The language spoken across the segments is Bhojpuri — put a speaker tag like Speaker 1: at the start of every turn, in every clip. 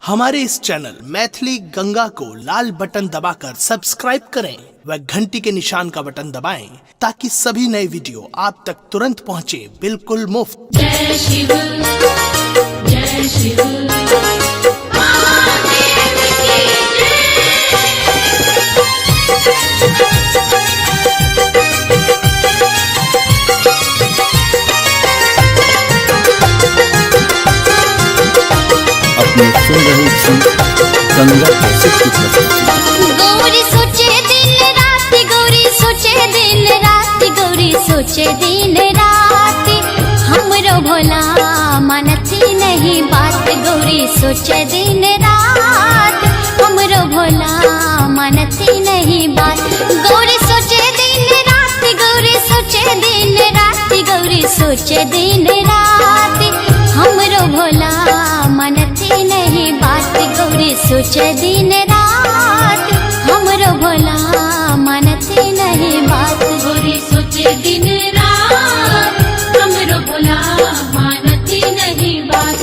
Speaker 1: हमारे इस चैनल मैथिली गंगा को लाल बटन दबाकर सब्सक्राइब करें व घंटी के निशान का बटन दबाएं ताकि सभी नए वीडियो आप तक तुरंत पहुंचे बिल्कुल मुफ्त।
Speaker 2: जय शिव जय शिव महादेव की
Speaker 3: अपने सुन रहे थी गंगा कैसे
Speaker 4: गौरी सोचे दिन रात, गौरी सोचे दिन रात, गौरी सोचे दिन रात, हमरो भोला मानती नहीं बात। गौरी सोचे दिन रात, हमरो भोला मानती नहीं बात। गौरी सोचे दिन रात, गौरी सोचे दिन रात, गौरी सोचे दिन रात, हमरो भोला मानती नहीं बात। गौरी सोचे दिन रात, हमरो भोला मानती नहीं बात।
Speaker 2: गौरी सोचे दिन रात, हमरो भोला मानती नहीं बात।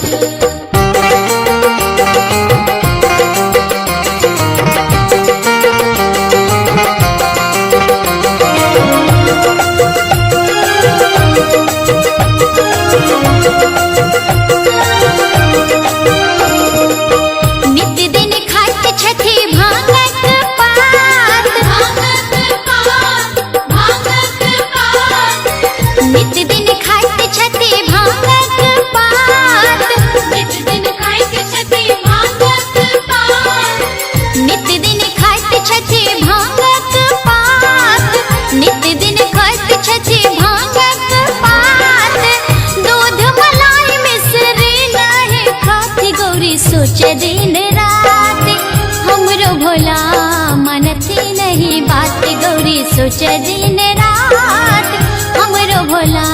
Speaker 4: सोचे दिन रात, हमरो भोला मानती नहीं बात। गौरी सोचे दिन रात, हमरो भोला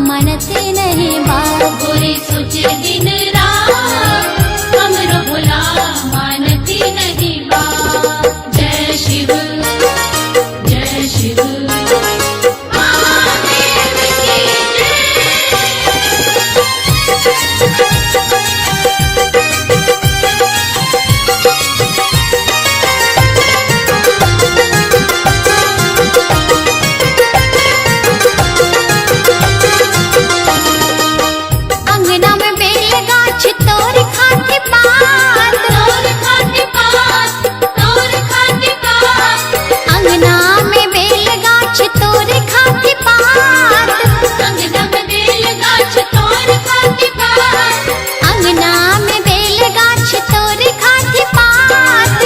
Speaker 4: मानती नहीं बात।
Speaker 2: गौरी सोचे दिन रात, हमरो भोला मानती नहीं बात। जय शिव जय शिव महादेव की
Speaker 4: अंगना में बेल गाछ तोर खाती पात,
Speaker 2: तोर खाती पात, तोर खाती पात।
Speaker 4: अंगना में बेल गाछ तोर खाती पात,
Speaker 2: अंगना में बेल गाछ तोर खाती पात।
Speaker 4: अंगना में बेल गाछ तोर खाती पात,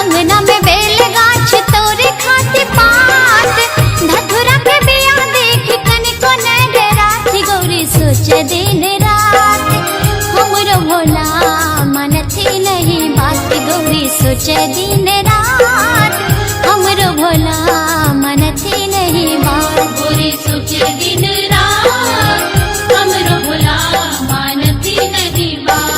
Speaker 4: अंगना में बेल गाछ तोर खाती पात। धतुरा के बिया देख कनिको न डराती। गौरी सोचे दिन रात, हमरो भोला मानती नहीं बात। गौरी सोचे दिन रात, हमरो भोला मानती नहीं बात।
Speaker 2: गौरी सोचे दिन रात, हमरो भोला मानती नहीं बात।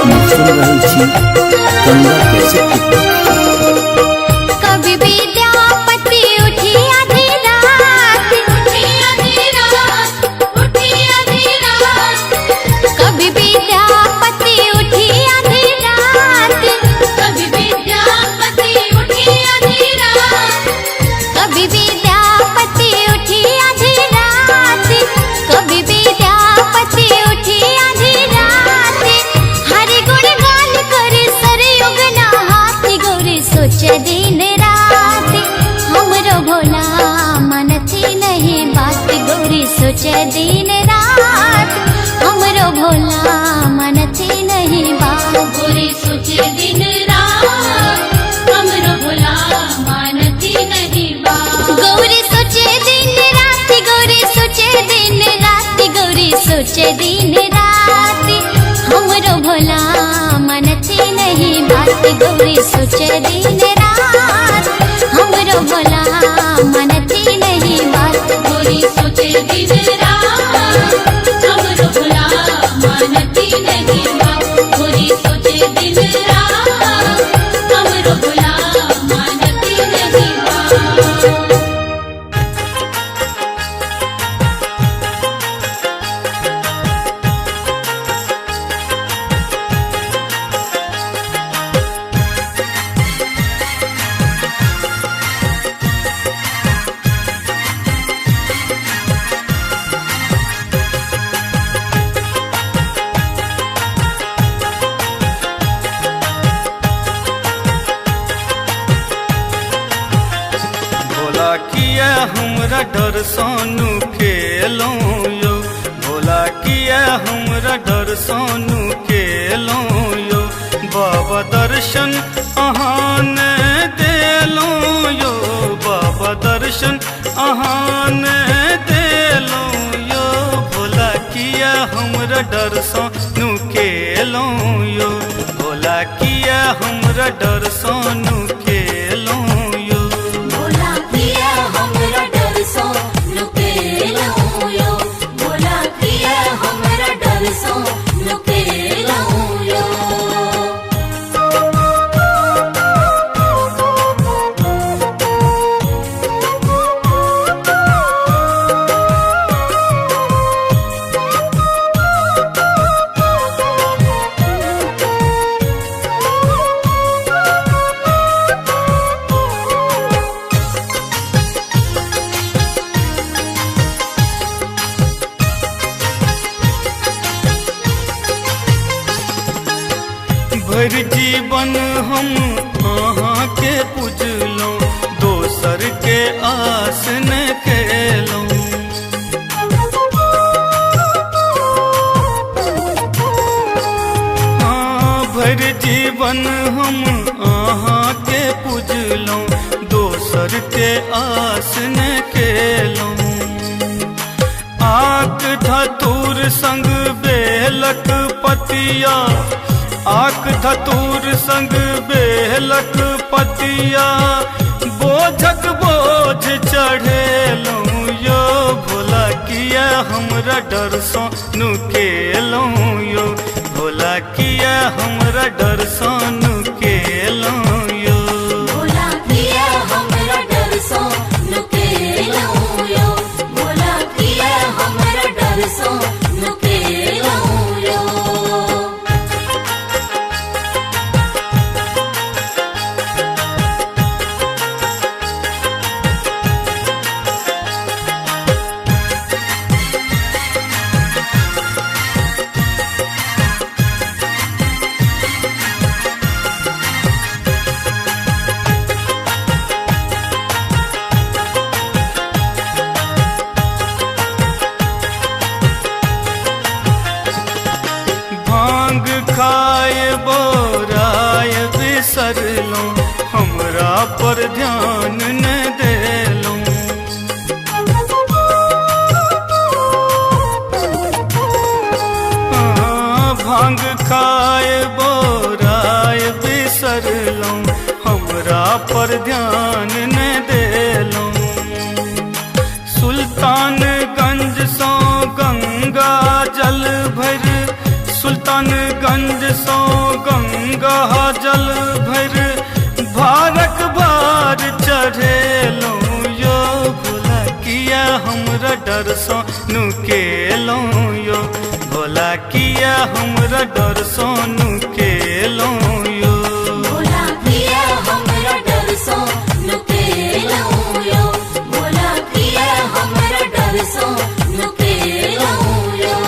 Speaker 3: अपने सुन रहे थी गंगा कैसे
Speaker 4: कभी विद्यापति उठी आधी रात,
Speaker 2: उठी आधी रात, उठी आधी रात।
Speaker 4: कभी विद्यापति उठी आधी रात,
Speaker 2: कभी विद्यापति उठी आधी रात।
Speaker 4: कभी विद्यापति उठी आधी रात, कभी विद्यापति उठी आधी रात। हरि गुण गान कर सरयुग नहाती। गौरी सोचे दिन रात, हमरो भोला मानती नहीं बात। गौरी सोचे दिन रात, हमरो भोला मानती नहीं बात।
Speaker 2: गौरी सोचे दिन रात, हमरो भोला मानती नहीं बात।
Speaker 4: गौरी सोचे दिन रात, गौरी सोचे दिन रात, गौरी सोचे दिन रात, हमरो भोला मानती नहीं बात। गौरी सोचे दिन रात, हमरो भोला मानती नहीं बात।
Speaker 2: गौरी सोचे दिन रात, हमरो भोला मानती नहीं बात। गौरी सोचे दिन रात, हमरो भोला
Speaker 5: भोला किया हमरा डर सोनू खेलो यो, भोला किया हमरा डर सोनू खेलो यो। बाबा दर्शन अहाँ ने देलो यो, बाबा दर्शन अहाँ ने देलो यो। भोला किया हमरा डर सोनू खेलो यो, भोला किया हमरा डर सोनू खेलो यो।
Speaker 2: भोला किया हमरा डर सोनू खेलो यो, भोला किया हमरा डर सोनू खेलो यो।
Speaker 5: भर जीवन हम अहाँ के पूजलों, दोसर के आस न केलों। हाँ भर जीवन हम अहाँ के पूजलों, दोसर के आस न केलों। आक धतूर संग बेलक पतिया, आक धतूर संग बेलक पतिया, बोझक बोझ चढ़ेलो यो। भोला किया हमरा डर सोनू खेलो यो, भोला किया हमरा डर सोनू खेलो यो।
Speaker 2: भोला किया हमरा डर सोनू खेलो यो, भोला किया हमरा डर सोनू खेलो यो।
Speaker 5: भांग खाए बोराय बिसरलो, हमरा पर ध्यान न देलो। भांग खाए बोराय बिसरलो, हमरा पर ध्यान न देलो। सुल्तानगंज सो गंगा जल भर, सुल्तानगंज सो गंगा जल भर, भारक बार चढ़ेलो यो। भोला किया हमरा डर सोनू खेलो यो, भोला किया हमरा डर सोनू खेलो यो।
Speaker 2: भोला किया हमरा डर सोनू खेलो यो, भोला किया हमरा डर सोनू खेलो यो।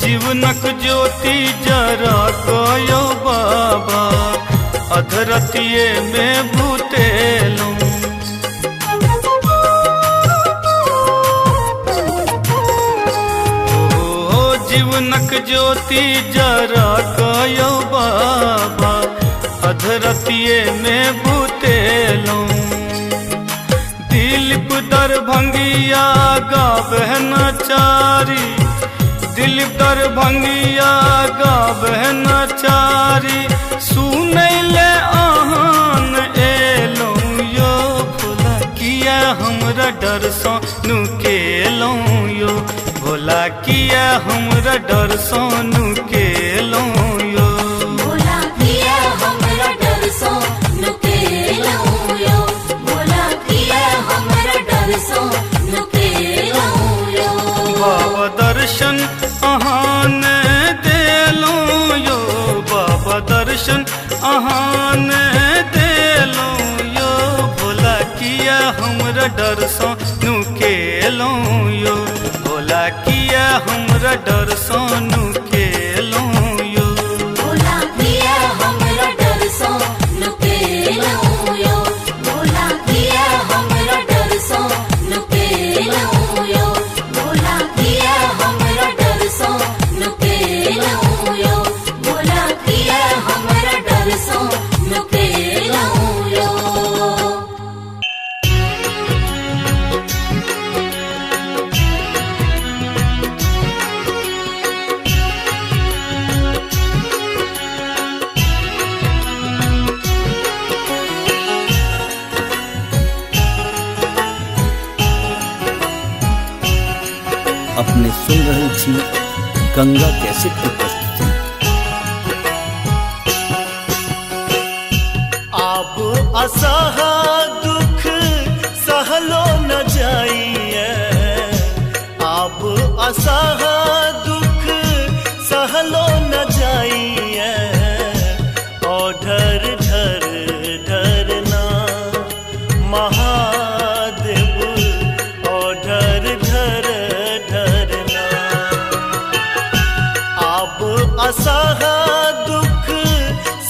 Speaker 5: जीवनक ज्योति जरा कयो बाबा, अधरतिये में भूतेलो। ओ जीवनक ज्योति जरा कयो बाबा, अधरतिये में भूतेलो। दिलीप दरभंगिया गावे नचारी, दिलीप दरभंगिया गावे नचारी, सुनैले आहान एलो यो। भोला किया हमरा डर सोनू खेलो यो, भोला किया हमरा डर सोनू खेलो यो।
Speaker 2: भोला किया हमरा डर सोनू खेलो यो, भोला किया हमरा
Speaker 3: अपने सुन रहल छी गंगा कैसेट की प्रस्तुति।
Speaker 6: अब असह दुख सहलो न जाइए, अब असह दुख सहलो न जाइए, ओढ़र ढर ढरना महादेव, ओढ़र ढर ढरना। अब असह दुख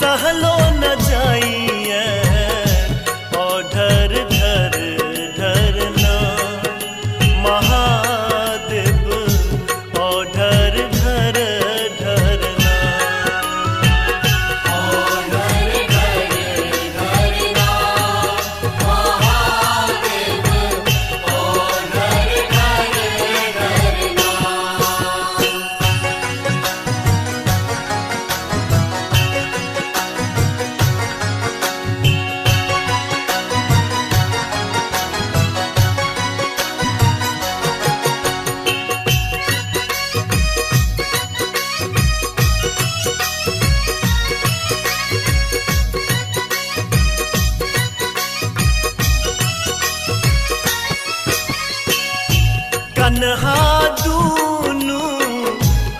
Speaker 6: सहलो न जाइए, ओढ़र ढर ढरना महादेव, ओढ़र ढर ढरना। कन्हा दूनु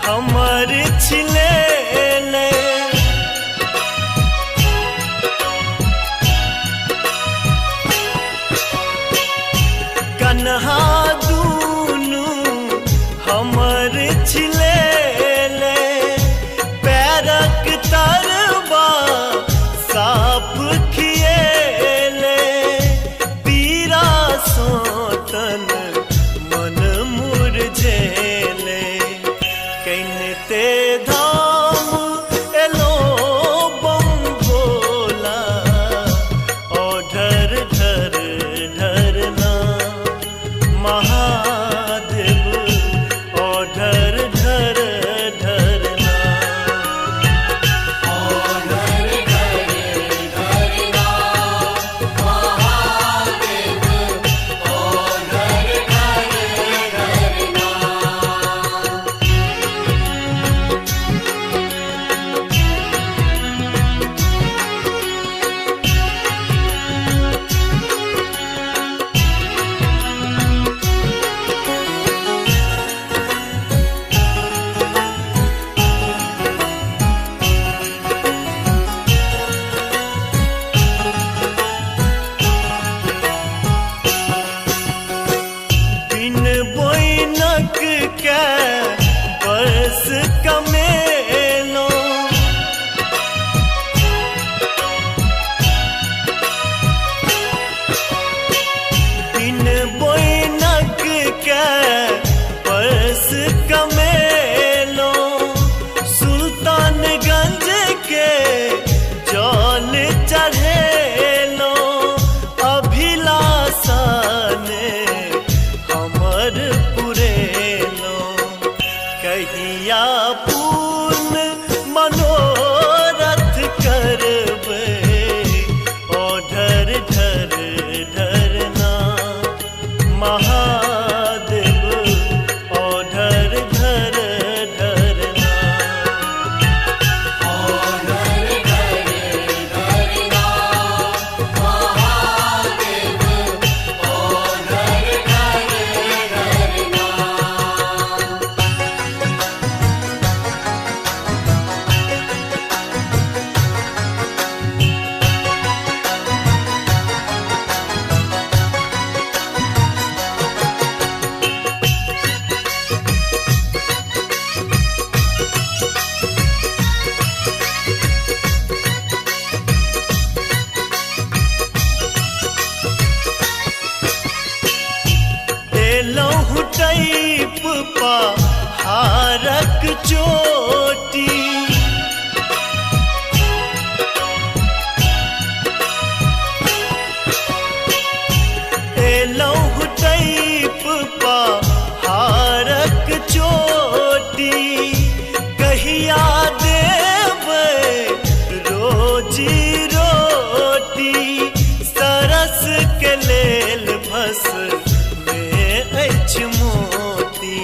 Speaker 6: हमर छिलेले, कन्हा दूनु हमर छिलेले, पैरक तरबा साफ खिएले, पीरा सोतन मन मुरझेले, कैनते धाम एलो बम भोला, ओढ़र ढर ढरना महादेव, ओढ़र ढर ढरना। बिन बोइनक के बरस कमेलो, बिन बोइनक के बरस कमेलो, सुल्तानगंज के जल चढ़ेलो, अभिलाषा ने हमर पुरेलो, कहिया पूर्ण मनोरथ करबै, ओढ़र ढर ढरना महादेव, ओढ़र ढर ढरना। एलहु टैप पहाड़क चोटी, एलहु टैप पहाड़क चोटी, कहिया देबै रोजी रोटी, सरस के लेल भस में अछि मोती।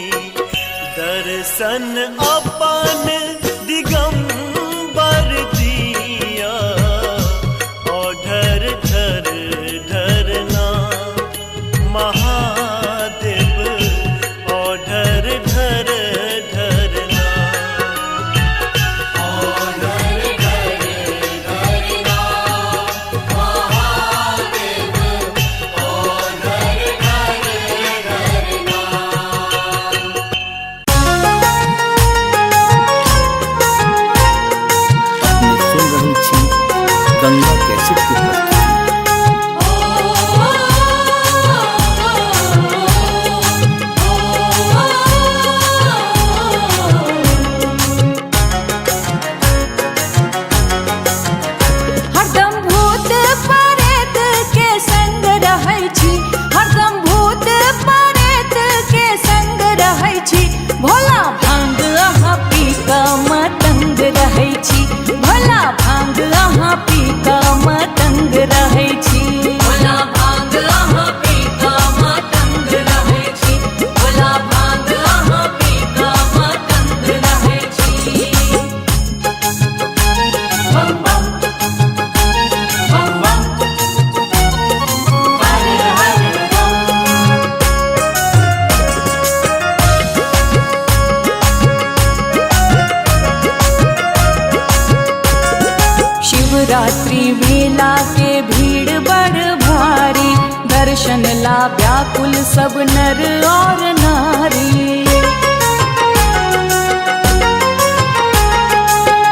Speaker 7: के भीड़ बड़ भारी, दर्शन ला व्याकुल सब नर और नारी।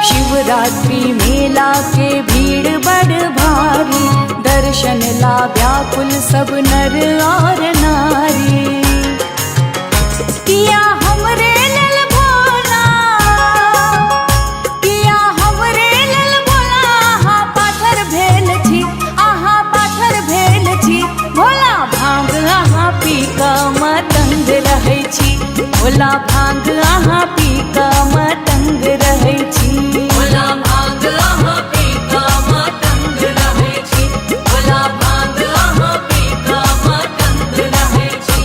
Speaker 7: शिवरात्रि मेला के भीड़ बड़ भारी, दर्शन ला व्याकुल सब नर और नारी। किया हमरे लल भोला, किया हमरे लल भोला, आहा पाथर भेल छी, आहा पाथर भेल छी। भोला भांग आहा पी का मतंग रहै छी, भोला भांग आहा पी का मतंग रहै छी। भोला भांग आहा पी का मतंग रहै छी, भोला भांग आहा पी का मतंग रहै छी।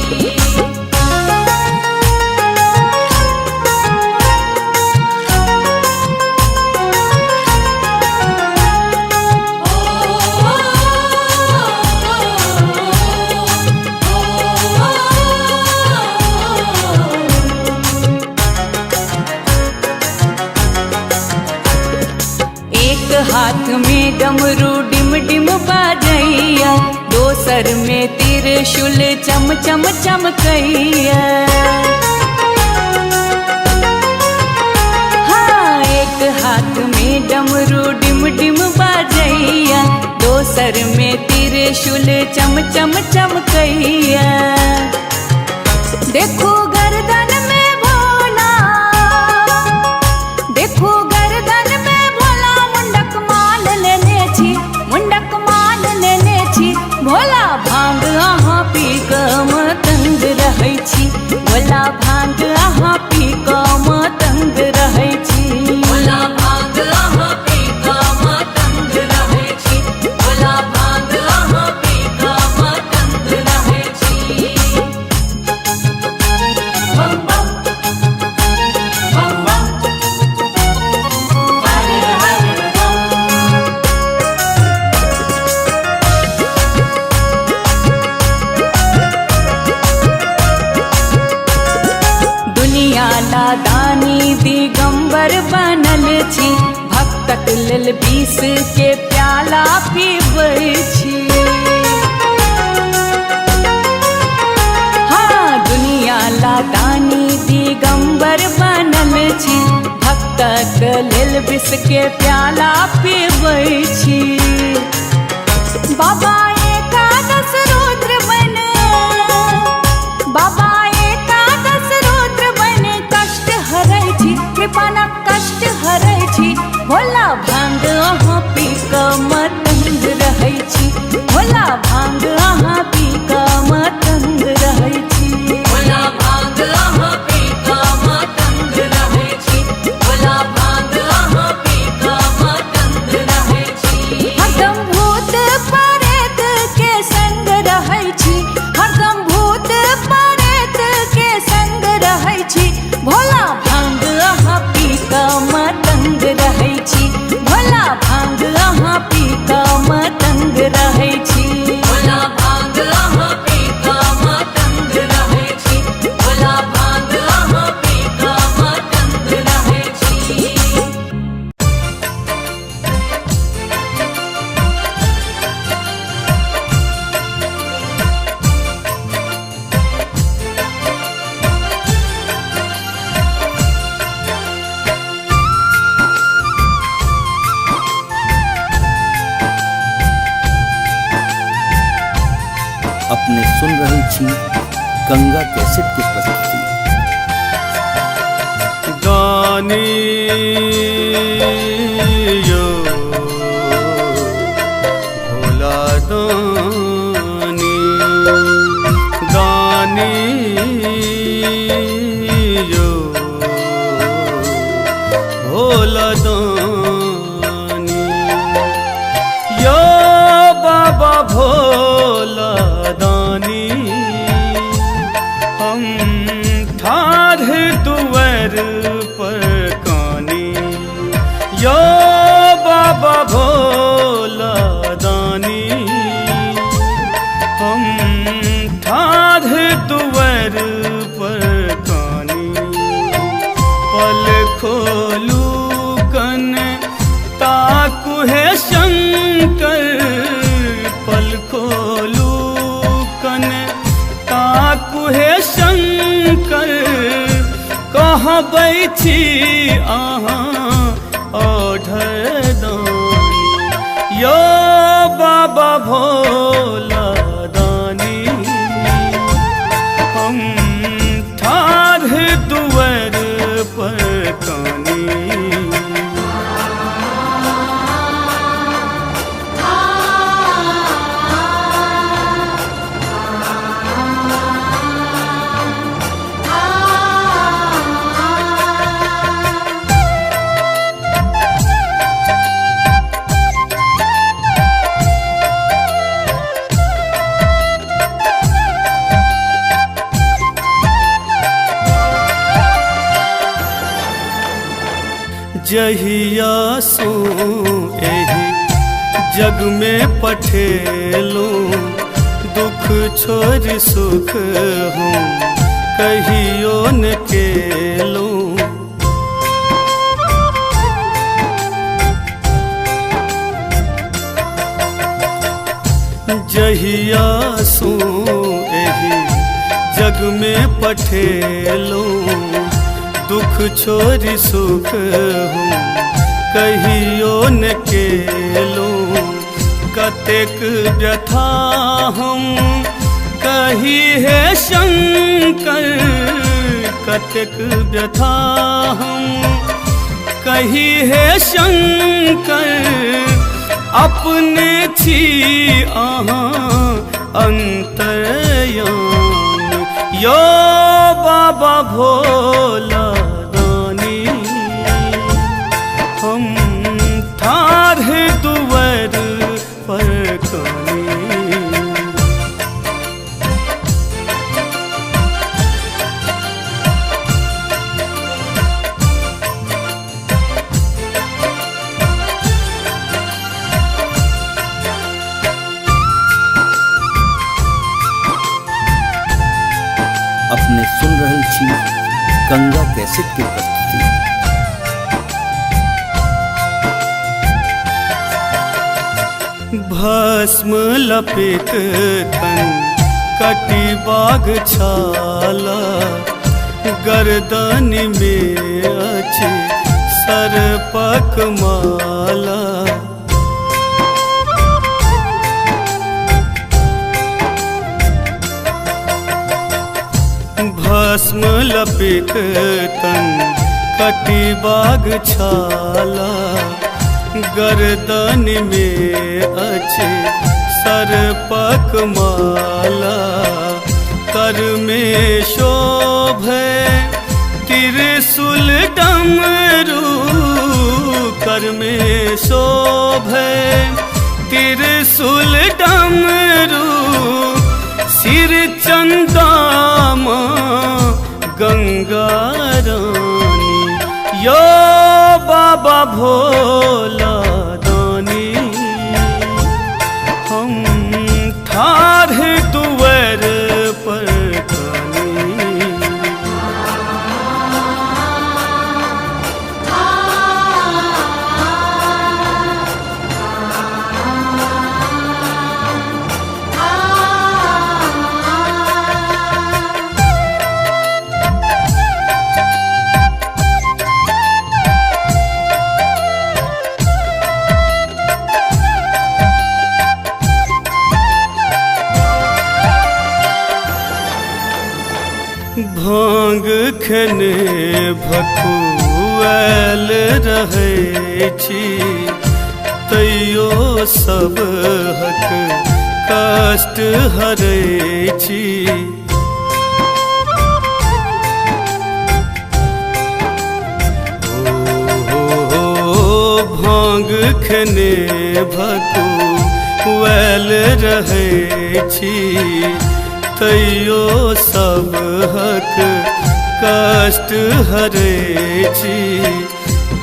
Speaker 7: एक हाथ में डमरू डिम डिम बाजैया, दोसर में त्रिशूल चम चम चमकैया। हाँ, एक हाथ में डमरू डिम डिम बाजैया, दोसर में त्रिशूल चम चम चमकैया। देखो गर्दन में भोला, देखो गर्दन में भोला, मुंडक माल लेने छी, मुंडक माल लेने छी। भोला भांग आहा पी का मतंग रहै छी, भोला भांग आहा पी का मतंग रहै छी। भोला भांग आहा पी का मतंग रहै छी, भोला भांग आहा पी का मतंग रहै छी। बम बम बम बम, हरे हरे बम। दुनिया ला दानी दिगंबर बनल छी, भक्तक लेल विष के प्याला पीबै छी। हाँ, दुनिया ला दानी दिगंबर बनल छी, भक्तक लेल विष के प्याला पीबै छी। बाबा एकादश रुद्र बन, बाबा एकादश रुद्र बन, कष्ट हरै छी, कृपानक कष्ट हरै छी। भोला भांग आहा पी का मतंग रहै छी, भोला भांग आहा पी का मतंग रहै छी। भोला भांग आहा पी का मतंग रहै छी, भोला भांग आहा पी का मतंग रहै छी। हरदम भूत प्रेत के संग रहै छी, हरदम भूत प्रेत के संग रहै छी। भोला भांग आहा पी का मतंग रहै छी, भोला भांग आहा पी का मतंग रहै छी। भोला भांग आहा पी का मतंग रहै छी, भोला भांग आहा पी का मतंग रहै छी।
Speaker 3: अपने सुन रही छी गंगा कैसेट की प्रस्तुति।
Speaker 5: दानी यो भोला दानी, दानी यो भोला दानी। यो बाबा भोला दानी, हम ठाढ़ दुवर पर कानी। यो बाबा भोला दानी, आबै छी अहाँ ओढ़र दानी यो बाबा भोला दानी हम ठाढ़ दुआर पर कानी जहिया सो एही जग में पठेलूं दुख छोड़ सुख हूँ कहियो न केलूं जहिया सो एही जग में पठेलूं दुख छोड़ सुख हूँ कहियो न केलूं कतेक व्यथा हम कही है शंकर कतेक व्यथा हम कही है शंकर अपने छी अहाँ अंतर्यामी यो बाबा भोला दानी हम ठाढ़ दुआर पर कानी
Speaker 3: अपने सुन रहल छी गंगा कैसेट के प्रस्तुति।
Speaker 5: भस्म लपेट तन कटी बाग छाला गर्दन में अछि सर्पक माला भस्म लपेट तन कटी बाग छाला गर्दन में अछि सर्पक माला कर में शोभे त्रिशूल डमरू कर में शोभे त्रिशूल डमरू सिर चंदामा गंगा रानी यो बाबा भोला दानी हम ठाढ़ दुआर पर कानी भांग खेने भकुआल रहै छी तैयो सब हक कष्ट हरै छी भांग खेने भकुआल रहै छी तैयो सब हक कष्ट हरै छी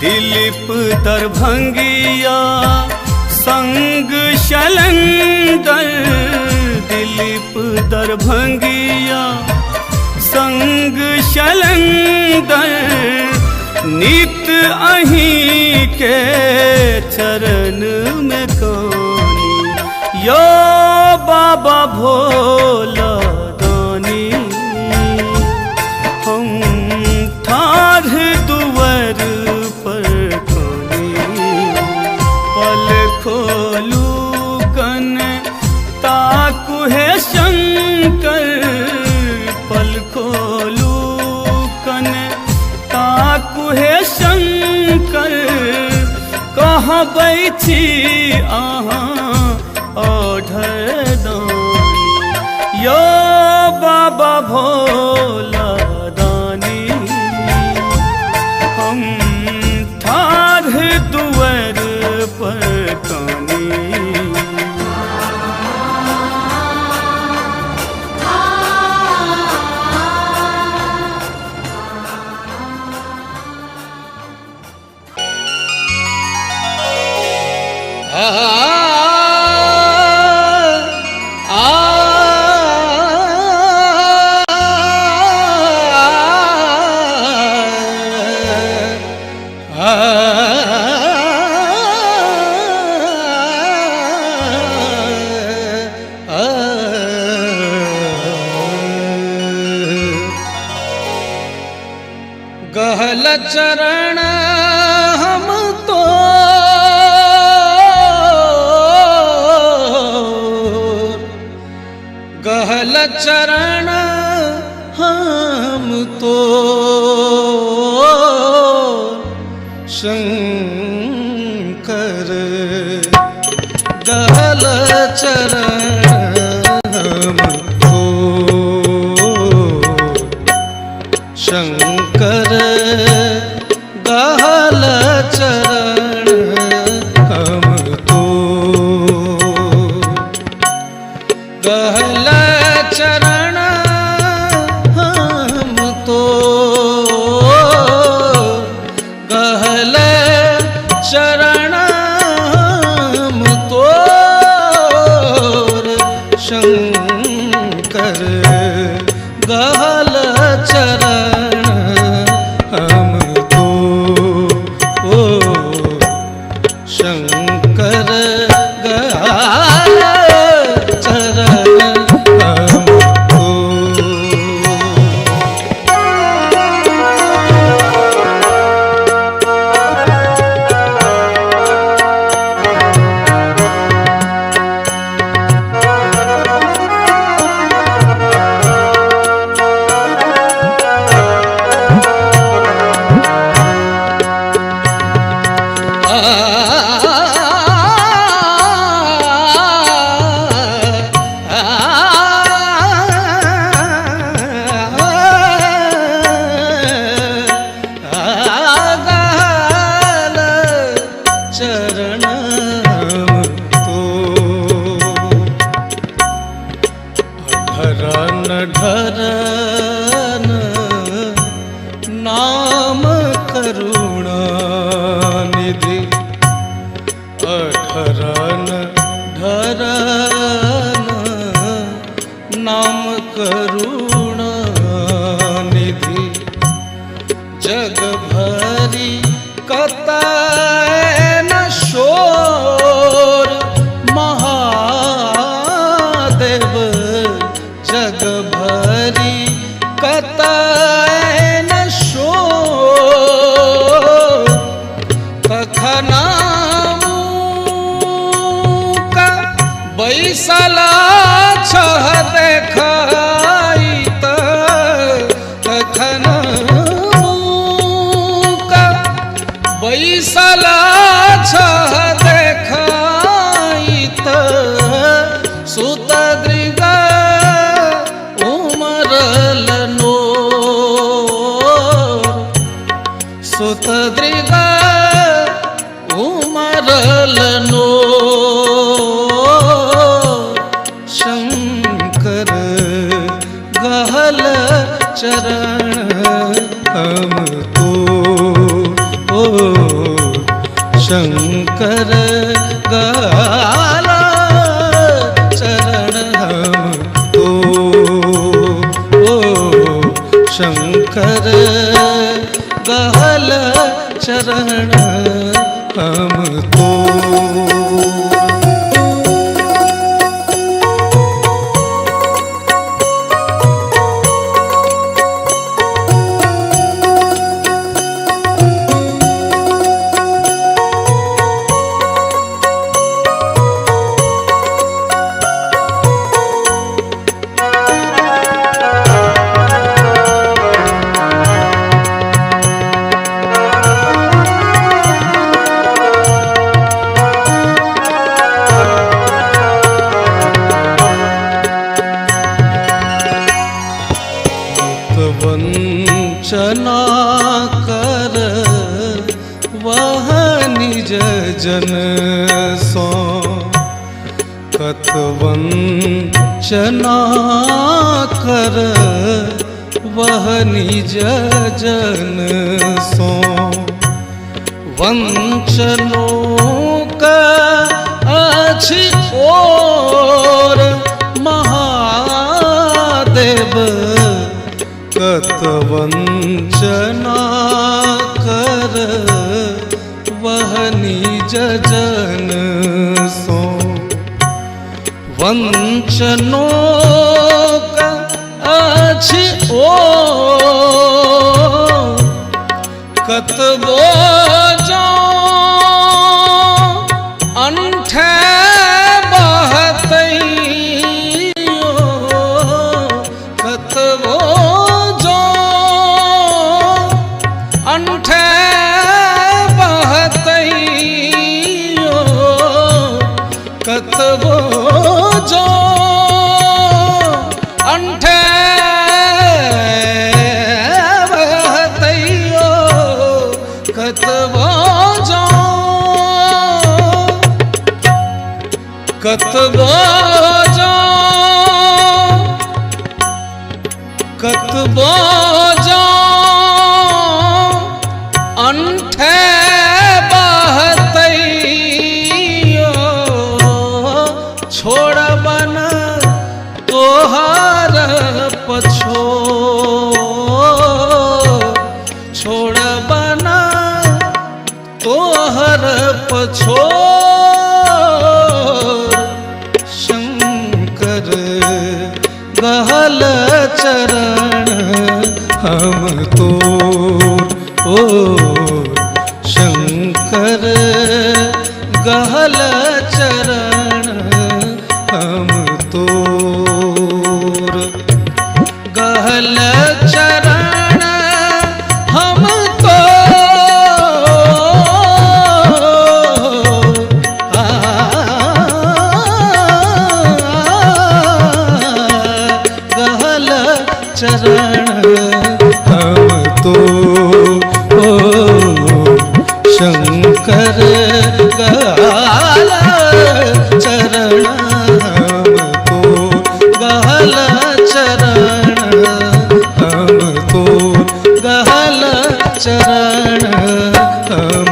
Speaker 5: दिलीप दरभंगिया संग शलंदर दिलीप दरभंगिया संग शलंदर नित अहीं के चरण में कानी यो बाबा भोला दानी हम ठाढ़ ताकू है शंकर पल खोलू कन ताकू है शंकर कहाँ बैठी आहाँ ओढ़र दानी यो बाबा भोला दानी हम ठाढ़ दुआर पर कानी
Speaker 8: गहल चरण हम तो गहल चरण हम तो शंकर गहल चरण हम तो शंकर गहल चरण हम तो गहल चरण हम तो गहल चरण हम तो शंकर गहल चरण हम तो शंकर गहल चरण हम तो चरण तो ढरन ढरन नाम करुणा निधि अढरन ढरन नाम करुणा निधि जग भरी कतन शोर महादेव जग भरी कतन शोर तखनामू का बैसला छह देखाई तखनामू का बैसला छह देखाई सुत दृग उमरल नोर सुत दृग उमरल नोर शंकर गहल चरण हम तो शंकर गहल चरण हम तो शंकर गहल चरण हम तो वंचना कर वह निज जन सो वंचनों का अछि और महादेव कत वंचना कर वह निज जन सो वंचनों का अछि ओर कतबो जो अंठे बहतैयो कतबो जो अंठे बहतैयो कतबो जो अंठे बहतैयो कतबो जो कतबो जो कतबो जो अंठे बहतैयो छोड़ बन तोहर पछो छोड़ बना तोहर पछो शंकर गहल चरण हम तो ओ शंकर गहल चरण हम तो गहल चरण हम तो गहल चरण हम तो शंकर गहल चरण हम तो गहल चरण हम तो गहल चरण हम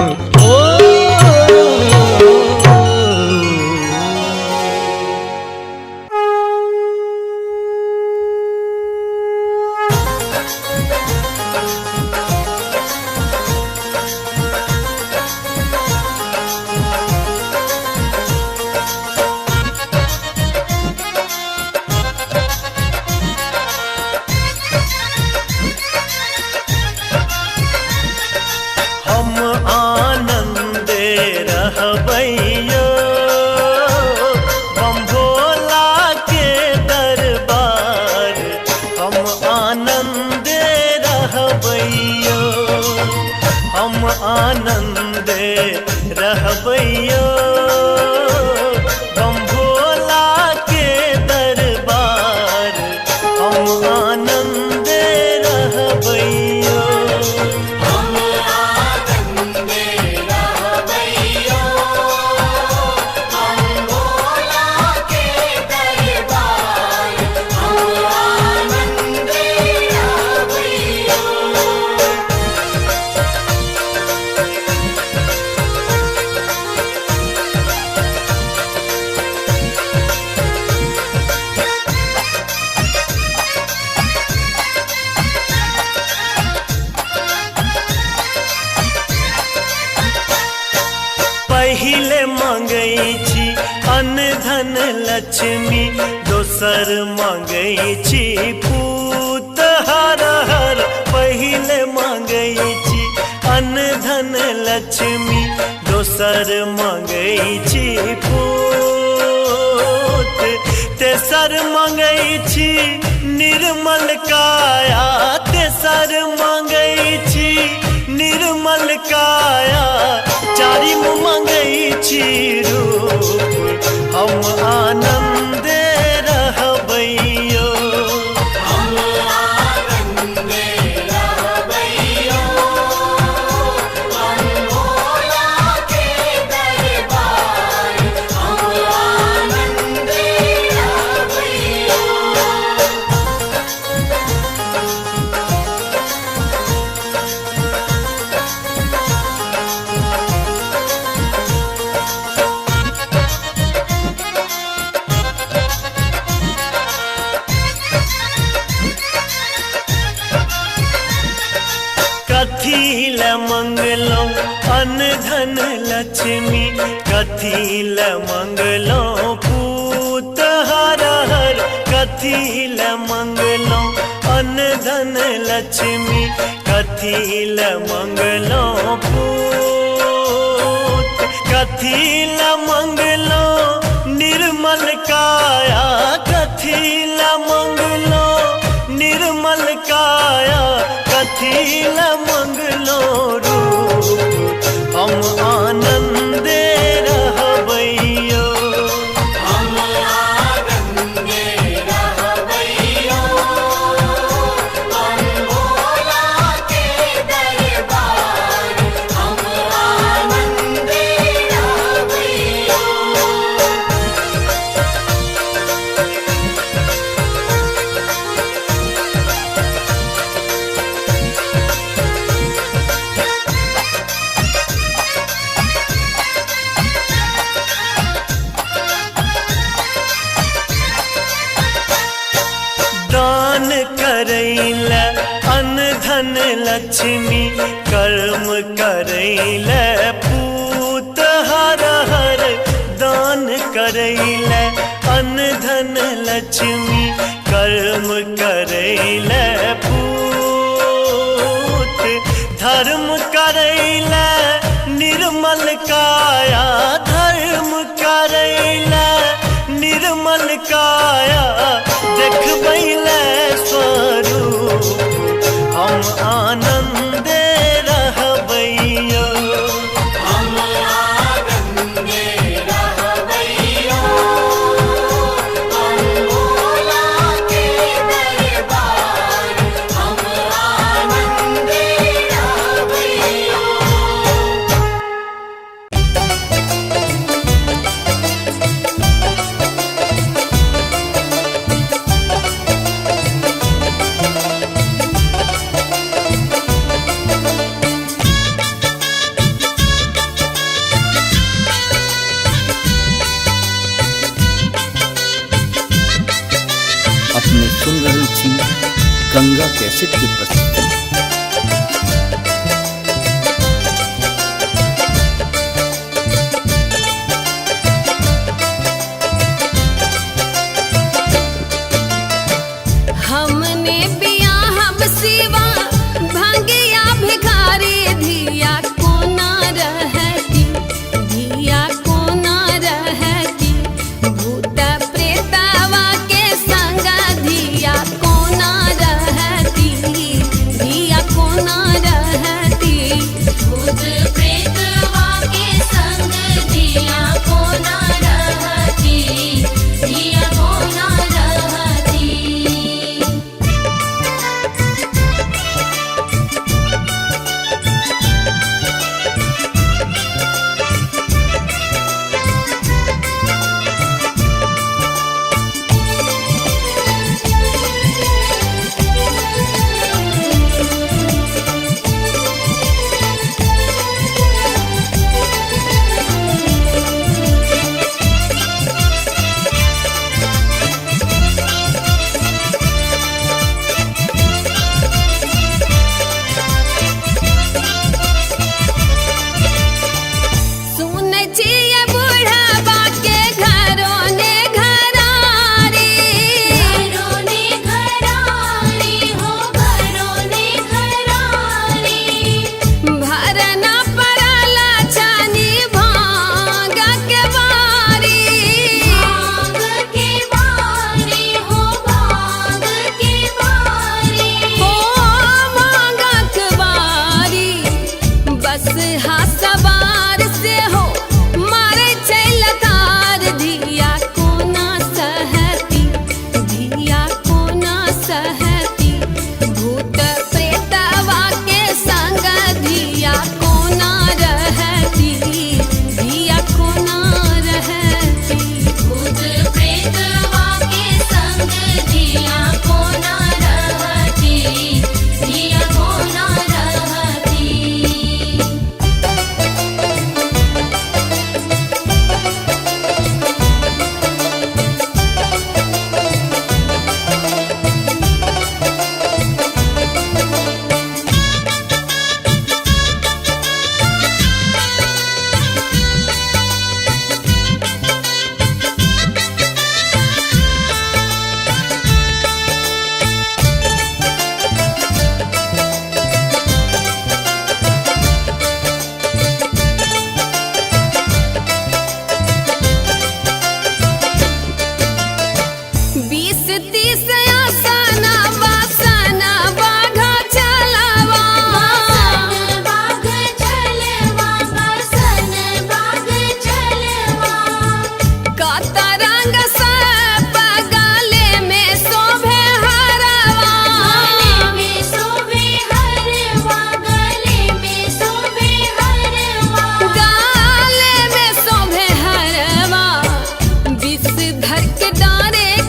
Speaker 6: हम आनंदे रहबैयो बम भोला के दरबार हम आनंदे रहबैयो हम आनंदे रहबैयो बम भोला के दरबार हम आनंदे रहबैयो पहिले मांगै छी अन्न धन लक्ष्मी दोसर मांगै छी पूत हर हर पहिले मांगै छी अन्न धन लक्ष्मी दोसर मांगै छी पूत तेसर मांगै छी निर्मल काया तेसर मांगै छी निर्मल काया चारिम मांगै छी रूप हम आनंदे रहबैयो हम आनंदे रहबैयो हम भोला के दरबार हम आनंदे रहबैयो अन्न धन लक्ष्मी कथी ल मंगलो पूत हर हर कथी ल मंगलो अन्न धन लक्ष्मी कथी ल मंगलो पूत कथी ल मंगलो निर्मल काया कथी ल मंगलो निर्मल काया कथी ल मंगलो रूप हम आनंदे रहबैयो हम आनंदे रहबैयो हम भोला के दरबार हम आनंदे रहबैयो। दान करैल अन्न धन लक्ष्मी कर्म करैल पूत हर हर दान करैल अन्न धन लक्ष्मी कर्म करैल पूत धर्म करैल निर्मल काया धर्म करैल निर्मल काया देखबैल स्वरूप हम आनंदे रहबैयो हम आनंदे रहबैयो हम भोला के दरबार हम आनंदे रहबैयो।
Speaker 3: अपने सुन रहल छी गंगा कैसेट की प्रस्तुति।
Speaker 7: हमने बियाहब सिवा भंगिया भिखारी धिया कोना रहती धिया कोना रहती भूत प्रेतवा के संग धिया कोना रहती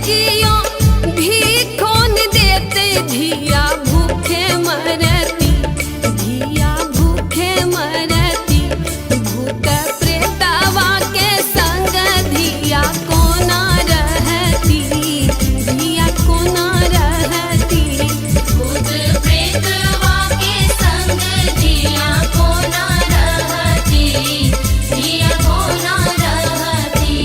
Speaker 9: कियो भीखो न देते धिया भूखे मरती, धिया भूखे मरती। भूत प्रेतवा के संग धिया कोना रहती, धिया कोना रहती।
Speaker 2: भूत प्रेतवा के संग जिया कोना रहती, जिया कोना रहती।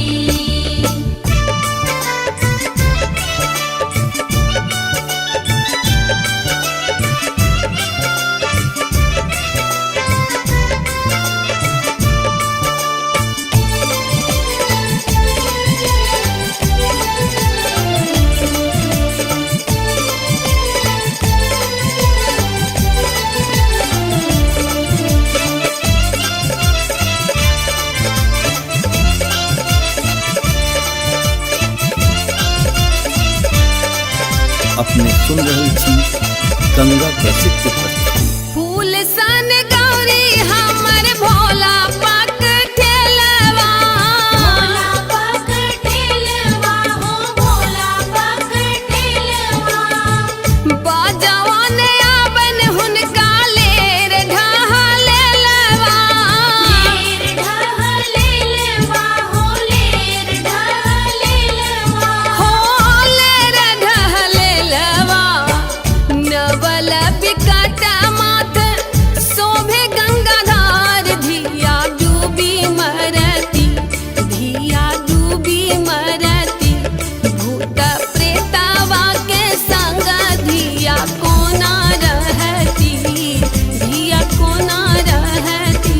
Speaker 3: अपने सुन रहल छी गंगा कैसेट के प्रस्तुति।
Speaker 9: फूल सन गौरी हमर भोला पाक ठेलवा,
Speaker 2: भोला पाक ठेलवा हो, भोला पाक ठेलवा।
Speaker 9: बाजवन आवन हुनका लेर ढहलेलवा,
Speaker 2: लेर ढहलेलवा हो, लेर ढहलेलवा।
Speaker 9: हो लेर ढहलेलवा। नवल बिकट माथ शोभे गंगाधार, धिया डूबी मरती, धिया डूबी मरती। भूत प्रेतवा के संग धिया कोना रहती, धिया कोना रहती।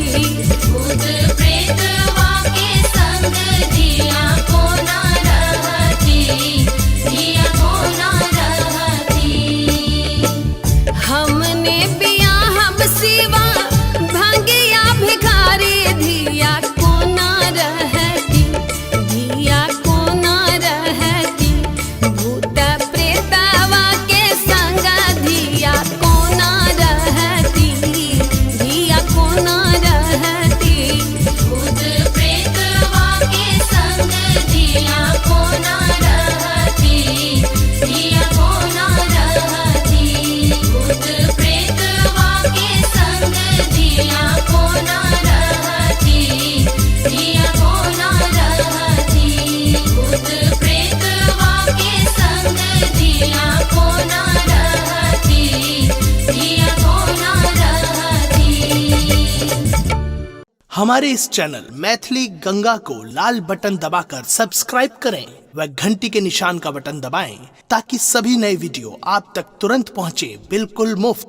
Speaker 2: भूत प्रेतवा के संग जिया कोना रहती, जिया कोना रहती।
Speaker 9: हमने बियाहब शिवा भंगिया भिखारी, धिया कोना रहती, धिया कोना रहती। भूत प्रेतवा के संग धिया कोना रहती, धिया कोना रहती।
Speaker 2: भूत प्रेतवा के संग जिया कोना रहती, जिया कोना रहती। भूत प्रेतवा के संग जिया कोना रहती, जिया कोना रहती। भूत प्रेतवा के संग जिया कोना रहती, जिया कोना रहती।
Speaker 1: हमारे इस चैनल मैथिली गंगा को लाल बटन दबाकर सब्सक्राइब करें व घंटी के निशान का बटन दबाएं ताकि सभी नए वीडियो आप तक तुरंत पहुंचे बिल्कुल मुफ्त।